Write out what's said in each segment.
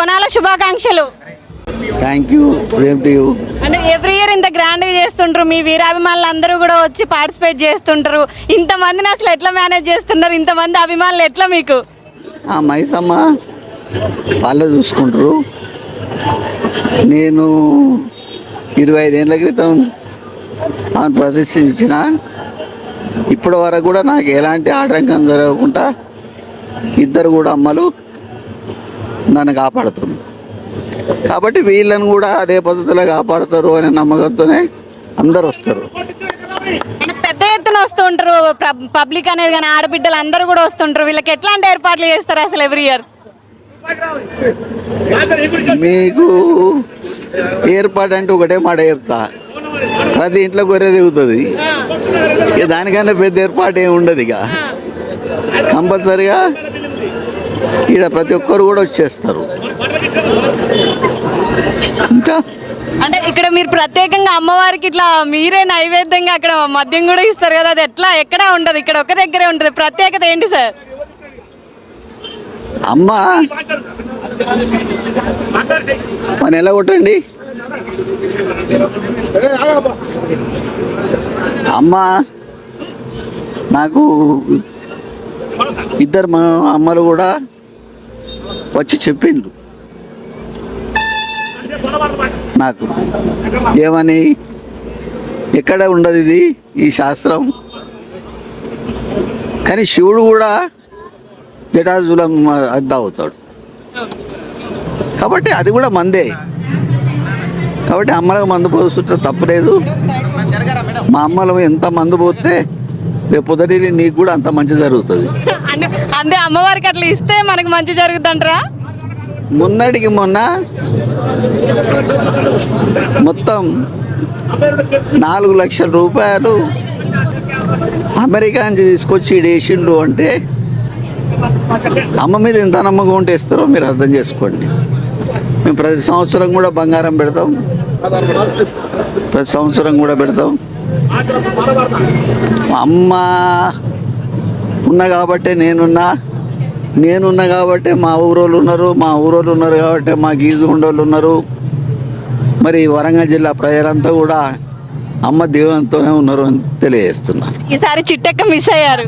బోనాల శుభాకాంక్షలు. Thank you. Same to you. అంటే ఎవ్రీ ఇయర్ ఇంత గ్రాండ్గా చేస్తుంటారు, మీ వీరాభిమానులు అందరూ కూడా వచ్చి పార్టిసిపేట్ చేస్తుంటారు. ఇంతమందిని అసలు ఎట్లా మేనేజ్ చేస్తున్నారు? ఇంతమంది అభిమానులు ఎట్లా మీకు? మైసమ్మ వాళ్ళే చూసుకుంటారు. నేను 25 ఏళ్ళ క్రితం ఆమెను ప్రదర్శించిన ఇప్పటి వరకు కూడా నాకు ఎలాంటి ఆటంకం జరగకుండా ఇద్దరు కూడా అమ్మలు నన్ను కాపాడుతుంది. కాబట్టి వీళ్ళని కూడా అదే పద్ధతిలో కాపాడుతారు అనే నమ్మకంతోనే అందరు వస్తారు. అంటే పెద్ద ఎత్తున వస్తూ ఉంటారు పబ్లిక్ అనేది, కానీ ఆడబిడ్డలు అందరూ కూడా వస్తుంటారు. వీళ్ళకి ఎట్లాంటి ఏర్పాట్లు చేస్తారు అసలు ఎవ్రీ ఇయర్? మీకు ఏర్పాటు అంటే ఒకటే మాట చెప్తా, ప్రతి ఇంట్లో గొర్రె దిగుతుంది. ఇక దానికన్నా పెద్ద ఏర్పాటు ఏమి ఉండదు. ఇక కంపల్సరిగా ఇక్కడ ప్రతి ఒక్కరు కూడా వచ్చేస్తారు. ఇంకా అంటే ఇక్కడ మీరు ప్రత్యేకంగా అమ్మవారికి ఇట్లా మీరే నైవేద్యంగా అక్కడ మద్యం కూడా ఇస్తారు కదా, అది ఎట్లా ఎక్కడా ఉండదు, ఇక్కడ ఒక దగ్గరే ఉంటుంది. ప్రత్యేకత ఏంటి సార్? అమ్మ మన ఎలా కొట్టండి అమ్మ నాకు ఇద్దరు మా అమ్మలు కూడా వచ్చి చెప్పిండు నాకు ఏమని, ఎక్కడ ఉండదు ఇది ఈ శాస్త్రం, కానీ శివుడు కూడా జటాజులం అద్దా అవుతాడు. కాబట్టి అది కూడా మందే. కాబట్టి అమ్మలకు మందు పోస్తుంటే తప్పలేదు. మా అమ్మలు ఎంత మందు పోతే రేపు పొద్దుటి నీకు కూడా అంత మంచి జరుగుతుంది. అంటే అమ్మవారికి అట్లా ఇస్తే మనకు మంచి జరుగుతుంది అంటారా? మొన్నటికి మొన్న మొత్తం 4 లక్షల రూపాయలు అమెరికా నుంచి తీసుకొచ్చి వేసిండు అంటే అమ్మ మీద ఎంత నమ్మకం ఉంటే ఇస్తారో మీరు అర్థం చేసుకోండి. మేము ప్రతి సంవత్సరం కూడా బంగారం పెడతాం, ప్రతి సంవత్సరం కూడా పెడతాం. అమ్మ ఉన్నా కాబట్టే నేనున్నా కాబట్టే మా ఊరోళ్ళు ఉన్నారు, మా ఊరోళ్ళు ఉన్నారు కాబట్టి మా గీజుగుండోళ్ళు ఉన్నారు. మరి వరంగల్ జిల్లా ప్రజలంతా కూడా అమ్మ దీవెనతోనే ఉన్నారు అని తెలియజేస్తున్నారు. ఈసారి చిట్టక్క మిస్ అయ్యారు.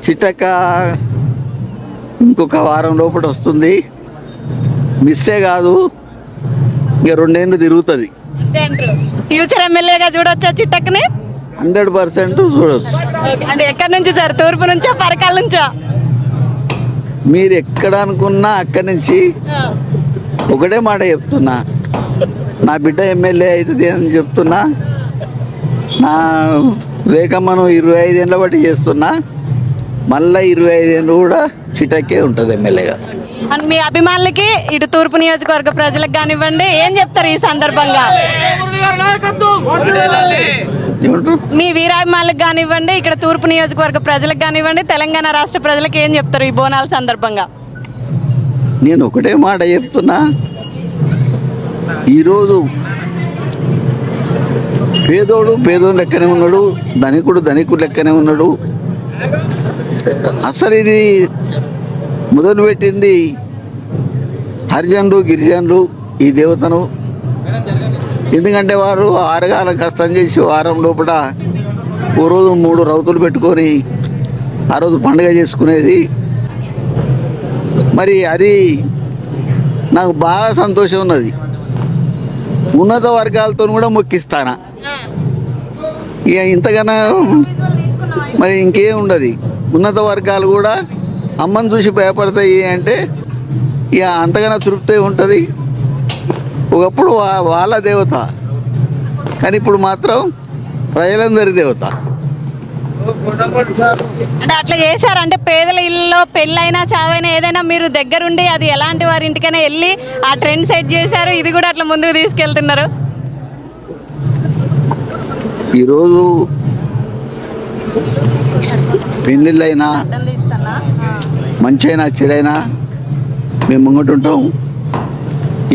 చిట్టక్క ఇంకొక వారం లోపల వస్తుంది. మిస్సే కాదు, ఇక 2 ఏళ్ళు తిరుగుతుంది. ఫ్యూచర్ ఎమ్మెల్యేగా చూడొచ్చా చిట్టక్కని? 100% చూడవచ్చు. అంటే ఎక్కడి నుంచి సార్? తూర్పు నుంచా పరకాల నుంచా? మీరు ఎక్కడ అనుకున్నా అక్కడి నుంచి ఒకటే మాట చెప్తున్నా, నా బిడ్డ ఎమ్మెల్యే అవుతుంది అని చెప్తున్నా. నా రేఖమ్మను 25 ఏళ్ళ బట్టి చేస్తున్నా, మళ్ళీ 25 ఏళ్ళు కూడా చిటక్కే ఉంటుంది ఎమ్మెల్యేగా. మీ అభిమానులకి ఇటు తూర్పు నియోజకవర్గ ప్రజలకు కానివ్వండి, ఏం చెప్తారు ఈ సందర్భంగా? మీ వీరాభిమానులకు కానివ్వండి, ఇక్కడ తూర్పు నియోజకవర్గ ప్రజలకు కానివ్వండి, తెలంగాణ రాష్ట్ర ప్రజలకు ఏం చెప్తారు ఈ బోనాల సందర్భంగా? నేను ఒకటే మాట చెప్తున్నా, ఈరోజు పేదోడు లెక్కనే ఉన్నాడు, ధనికుడు లెక్కనే ఉన్నాడు. అసలు ఇది మొదలుపెట్టింది హరిజనులు గిరిజనులు ఈ దేవతను. ఎందుకంటే వారు 6 కాలం కష్టం చేసి వారం లోపల ఓ రోజు 3 రౌతులు పెట్టుకొని ఆ రోజు పండుగ చేసుకునేది. మరి అది నాకు బాగా సంతోషం ఉన్నది. ఉన్నత వర్గాలతో కూడా మొక్కిస్తానా. ఇక ఇంతకన్నా మరి ఇంకేం ఉండదు. ఉన్నత వర్గాలు కూడా అమ్మని చూసి భయపడతాయి అంటే ఇక అంతకన్నా తృప్తి ఉంటుంది. ఒకప్పుడు వాళ్ళ దేవత, కానీ ఇప్పుడు మాత్రం ప్రజలందరి దేవత. అంటే అట్లా చేశారంటే పేదల ఇళ్ళలో పెళ్ళైనా చావైనా ఏదైనా మీరు దగ్గరుండి అది ఎలాంటి వారి ఇంటికైనా వెళ్ళి ఆ ట్రెండ్ సెట్ చేశారు. ఇది కూడా అట్లా ముందుకు తీసుకెళ్తున్నారు. ఈరోజు పెళ్ళిళ్ళైనా మంచైనా చెడైనా మేము ముంగటుంటాం.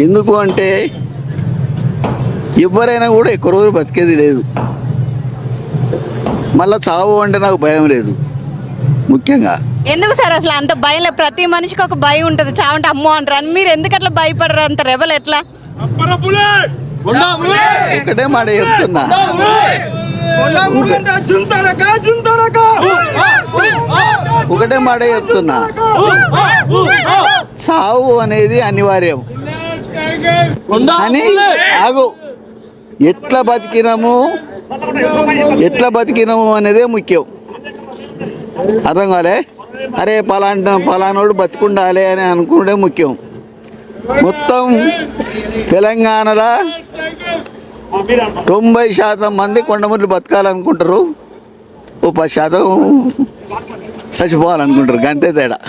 ఎందుకు అంటే ఎవరైనా కూడా ఎక్కువ రోజులు బతికేది లేదు. మళ్ళీ చావు అంటే నాకు భయం లేదు ముఖ్యంగా. ఎందుకు సార్ అసలు అంత భయం లేదు? ప్రతి మనిషికి ఒక భయం ఉంటుంది, చావంటే అమ్మో అంటారు అని. మీరు ఎందుకు అట్లా భయపడరు? అంత రెబల్ ఎట్లా? ఒకటే మాట చెప్తున్నా, ఒకటే మాట చెప్తున్నా, సావు అనేది అనివార్యం. కానీ ఆగు, ఎట్లా బతికినాము అనేదే ముఖ్యం. అర్థం కాలే? అరే పలానోడు బతికుండాలి అని అనుకుంటే ముఖ్యం. మొత్తం తెలంగాణలో 90% మంది కొండమురళి బతకాలనుకుంటారు, ఓ 10% చచ్చిపోవాలనుకుంటారు, అంతే తేడా.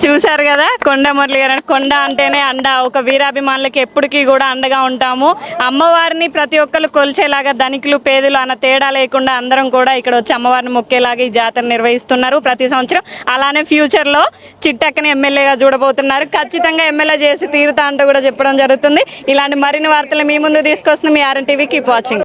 చూశారు కదా కొండ మురళి గారు. కొండ అంటేనే అండ, ఒక వీరాభిమానులకి ఎప్పటికీ కూడా అండగా ఉంటాము. అమ్మవారిని ప్రతి ఒక్కరు కొలిచేలాగా ధనికులు పేదలు అన్న తేడా లేకుండా అందరం కూడా ఇక్కడ వచ్చి అమ్మవారిని మొక్కేలాగా ఈ జాతర నిర్వహిస్తున్నారు ప్రతి సంవత్సరం. అలానే ఫ్యూచర్లో చిట్టక్కని ఎమ్మెల్యేగా చూడబోతున్నారు. ఖచ్చితంగా ఎమ్మెల్యే చేసి తీరుతా అంటూ కూడా చెప్పడం జరుగుతుంది. ఇలాంటి మరిన్ని వార్తలు మీ ముందు తీసుకొస్తుంది మీ ఆర్ఎన్ టీవీ. Keep watching.